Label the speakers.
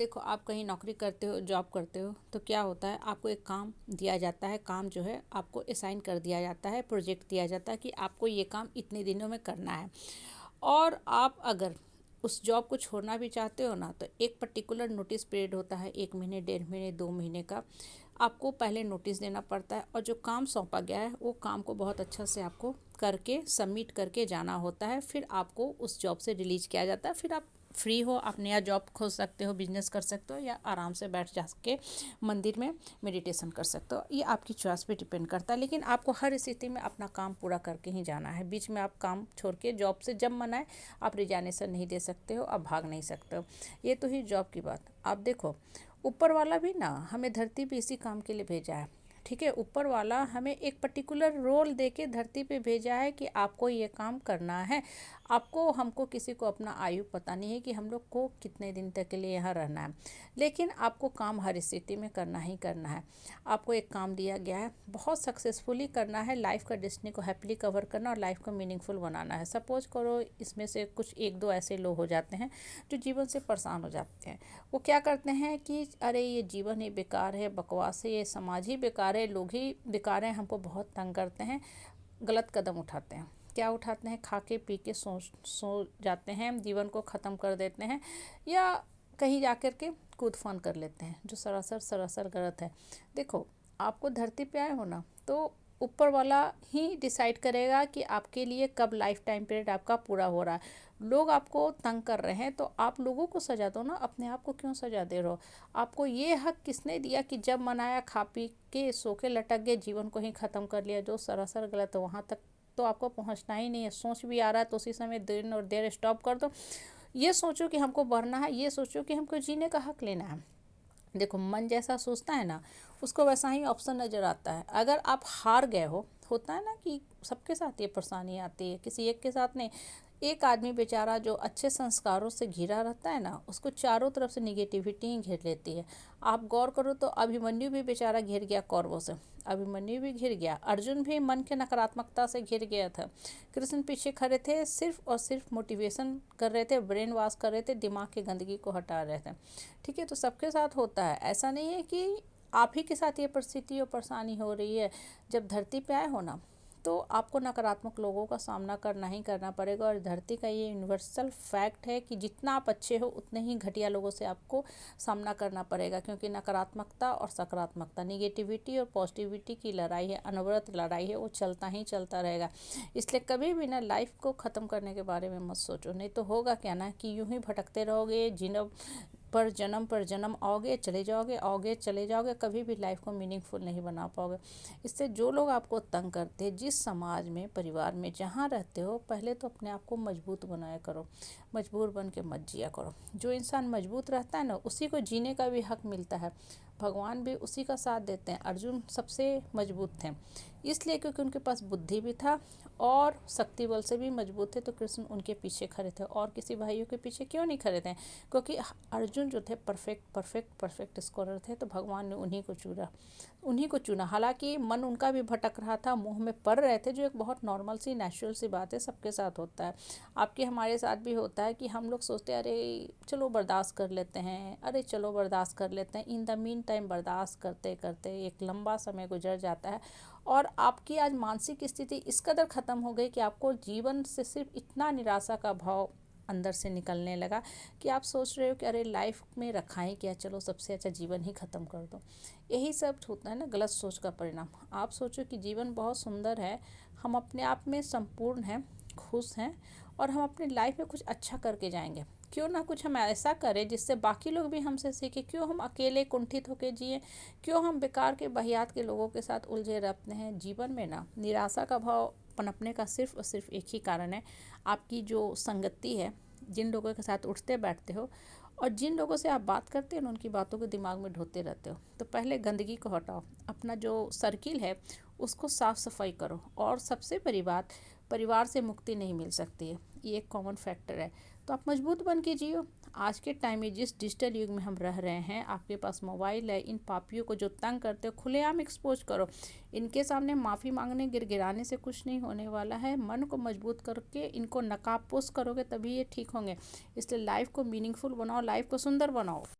Speaker 1: देखो, आप कहीं नौकरी करते हो, जॉब करते हो, तो क्या होता है, आपको एक काम दिया जाता है। काम जो है आपको असाइन कर दिया जाता है, प्रोजेक्ट दिया जाता है कि आपको ये काम इतने दिनों में करना है। और आप अगर उस जॉब को छोड़ना भी चाहते हो ना, तो एक पर्टिकुलर नोटिस पीरियड होता है, 1 महीने, 1.5 महीने, 2 महीने का। आपको पहले नोटिस देना पड़ता है, और जो काम सौंपा गया है वो काम को बहुत अच्छा से आपको करके सबमिट करके जाना होता है। फिर आपको उस जॉब से रिलीज किया जाता है। फिर आप फ्री हो, आप नया जॉब खोज सकते हो, बिजनेस कर सकते हो, या आराम से बैठ जा के मंदिर में मेडिटेशन कर सकते हो। ये आपकी चॉइस पे डिपेंड करता है, लेकिन आपको हर स्थिति में अपना काम पूरा करके ही जाना है। बीच में आप काम छोड़ के जॉब से जब मन आए आप रिजाइनेशन नहीं दे सकते हो, आप भाग नहीं सकते हो। ये तो ही जॉब की बात। आप देखो, ऊपर वाला भी ना हमें धरती पे इसी काम के लिए भेजा है। ठीक है, ऊपर वाला हमें एक पर्टिकुलर रोल दे के धरती पे भेजा है कि आपको ये काम करना है। आपको, हमको, किसी को अपना आयु पता नहीं है कि हम लोग को कितने दिन तक के लिए यहाँ रहना है, लेकिन आपको काम हर स्थिति में करना ही करना है। आपको एक काम दिया गया है, बहुत सक्सेसफुली करना है, लाइफ का डेस्टिनी को हैप्पीली कवर करना और लाइफ को मीनिंगफुल बनाना है। सपोज करो इसमें से कुछ एक दो ऐसे लोग हो जाते हैं जो जीवन से परेशान हो जाते हैं। वो क्या करते हैं कि अरे ये जीवन ही बेकार है, बकवास है, ये समाज ही बेकार है, लोग ही बेकार हैं, हमको बहुत तंग करते हैं। गलत कदम उठाते हैं। क्या उठाते हैं? खा के पी के सो जाते हैं, जीवन को ख़त्म कर देते हैं, या कहीं जाकर के कूद फान कर लेते हैं, जो सरासर सरासर गलत है। देखो, आपको धरती पे आए हो ना, तो ऊपर वाला ही डिसाइड करेगा कि आपके लिए कब लाइफ टाइम पीरियड आपका पूरा हो रहा है। लोग आपको तंग कर रहे हैं तो आप लोगों को सजा दो ना, अपने आप को क्यों सजा दे रहे हो? आपको ये हक किसने दिया कि जब मन आया खा पी के सो के लटक गए, जीवन को ही ख़त्म कर लिया? जो सरासर गलत है, वहाँ तक तो आपको पहुँचना ही नहीं है। सोच भी आ रहा है तो उसी समय दिन और देर स्टॉप कर दो। ये सोचो कि हमको बढ़ना है, ये सोचो कि हमको जीने का हक लेना है। देखो, मन जैसा सोचता है ना, उसको वैसा ही ऑप्शन नज़र आता है। अगर आप हार गए हो, होता है ना कि सबके साथ ये परेशानी आती है, किसी एक के साथ नहीं। एक आदमी बेचारा जो अच्छे संस्कारों से घिरा रहता है ना, उसको चारों तरफ से निगेटिविटी ही घेर लेती है। आप गौर करो तो अभिमन्यु भी बेचारा घिर गया कौरवों से, अभिमन्यु भी घिर गया, अर्जुन भी मन के नकारात्मकता से घिर गया था। कृष्ण पीछे खड़े थे, सिर्फ और सिर्फ मोटिवेशन कर रहे थे, ब्रेन वॉश कर रहे थे, दिमाग की गंदगी को हटा रहे थे। ठीक है, तो सबके साथ होता है, ऐसा नहीं है कि आप ही के साथ ये परिस्थिति और परेशानी हो रही है। जब धरती पे आए हो ना, तो आपको नकारात्मक लोगों का सामना करना ही करना पड़ेगा। और धरती का ये यूनिवर्सल फैक्ट है कि जितना आप अच्छे हो उतने ही घटिया लोगों से आपको सामना करना पड़ेगा, क्योंकि नकारात्मकता और सकारात्मकता, निगेटिविटी और पॉजिटिविटी की लड़ाई है, अनवरत लड़ाई है, वो चलता ही चलता रहेगा। इसलिए कभी भी ना लाइफ को ख़त्म करने के बारे में मत सोचो, नहीं तो होगा क्या ना कि यूं ही भटकते रहोगे, पर जन्म आओगे चले जाओगे, आओगे चले जाओगे, कभी भी लाइफ को मीनिंगफुल नहीं बना पाओगे। इससे जो लोग आपको तंग करते हैं, जिस समाज में, परिवार में जहाँ रहते हो, पहले तो अपने आप को मजबूत बनाया करो, मजबूर बन के मत जिया करो। जो इंसान मजबूत रहता है ना, उसी को जीने का भी हक मिलता है। भगवान भी उसी का साथ देते हैं। अर्जुन सबसे मजबूत थे, इसलिए क्योंकि उनके पास बुद्धि भी था और शक्ति बल से भी मजबूत थे, तो कृष्ण उनके पीछे खड़े थे। और किसी भाइयों के पीछे क्यों नहीं खड़े थे? क्योंकि अर्जुन जो थे परफेक्ट परफेक्ट परफेक्ट स्कॉलर थे, तो भगवान ने उन्हीं को चुना। हालांकि मन उनका भी भटक रहा था, मुंह में पड़ रहे थे, जो एक बहुत नॉर्मल सी नेचुरल सी बात है, सबके साथ होता है। आपके हमारे साथ भी होता है कि हम लोग सोचते हैं अरे चलो बर्दाश्त कर लेते हैं, अरे चलो बर्दाश्त कर लेते हैं। इन द मीन टाइम बर्दाश्त करते करते एक लंबा समय गुजर जाता है, और आपकी आज मानसिक स्थिति इस कदर ख़त्म हो गई कि आपको जीवन से सिर्फ इतना निराशा का भाव अंदर से निकलने लगा कि आप सोच रहे हो कि अरे लाइफ में रखा ही क्या, चलो सबसे अच्छा जीवन ही ख़त्म कर दो। यही सब होता है ना, गलत सोच का परिणाम। आप सोचो कि जीवन बहुत सुंदर है, हम अपने आप में संपूर्ण हैं, खुश हैं, और हम अपनी लाइफ में कुछ अच्छा करके जाएंगे। क्यों ना कुछ हम ऐसा करें जिससे बाकी लोग भी हमसे सीखें। क्यों हम अकेले कुंठित होकर जिए? क्यों हम बेकार के बहियात के लोगों के साथ उलझे रहते हैं? जीवन में ना निराशा का भाव पनपने का सिर्फ और सिर्फ एक ही कारण है, आपकी जो संगति है, जिन लोगों के साथ उठते बैठते हो, और जिन लोगों से आप बात करते हो ना, उनकी बातों को दिमाग में ढोते रहते हो। तो पहले गंदगी को हटाओ, अपना जो सर्किल है उसको साफ़ सफाई करो। और सबसे बड़ी बात, परिवार से मुक्ति नहीं मिल सकती है, ये एक कॉमन फैक्टर है। तो आप मजबूत बन के जियो। आज के टाइम में जिस डिजिटल युग में हम रह रहे हैं, आपके पास मोबाइल है, इन पापियों को जो तंग करते हो खुलेआम एक्सपोज करो। इनके सामने माफ़ी मांगने गिड़गिड़ाने से कुछ नहीं होने वाला है। मन को मजबूत करके इनको नकाबपोश करोगे तभी ये ठीक होंगे। इसलिए लाइफ को मीनिंगफुल बनाओ, लाइफ को सुंदर बनाओ।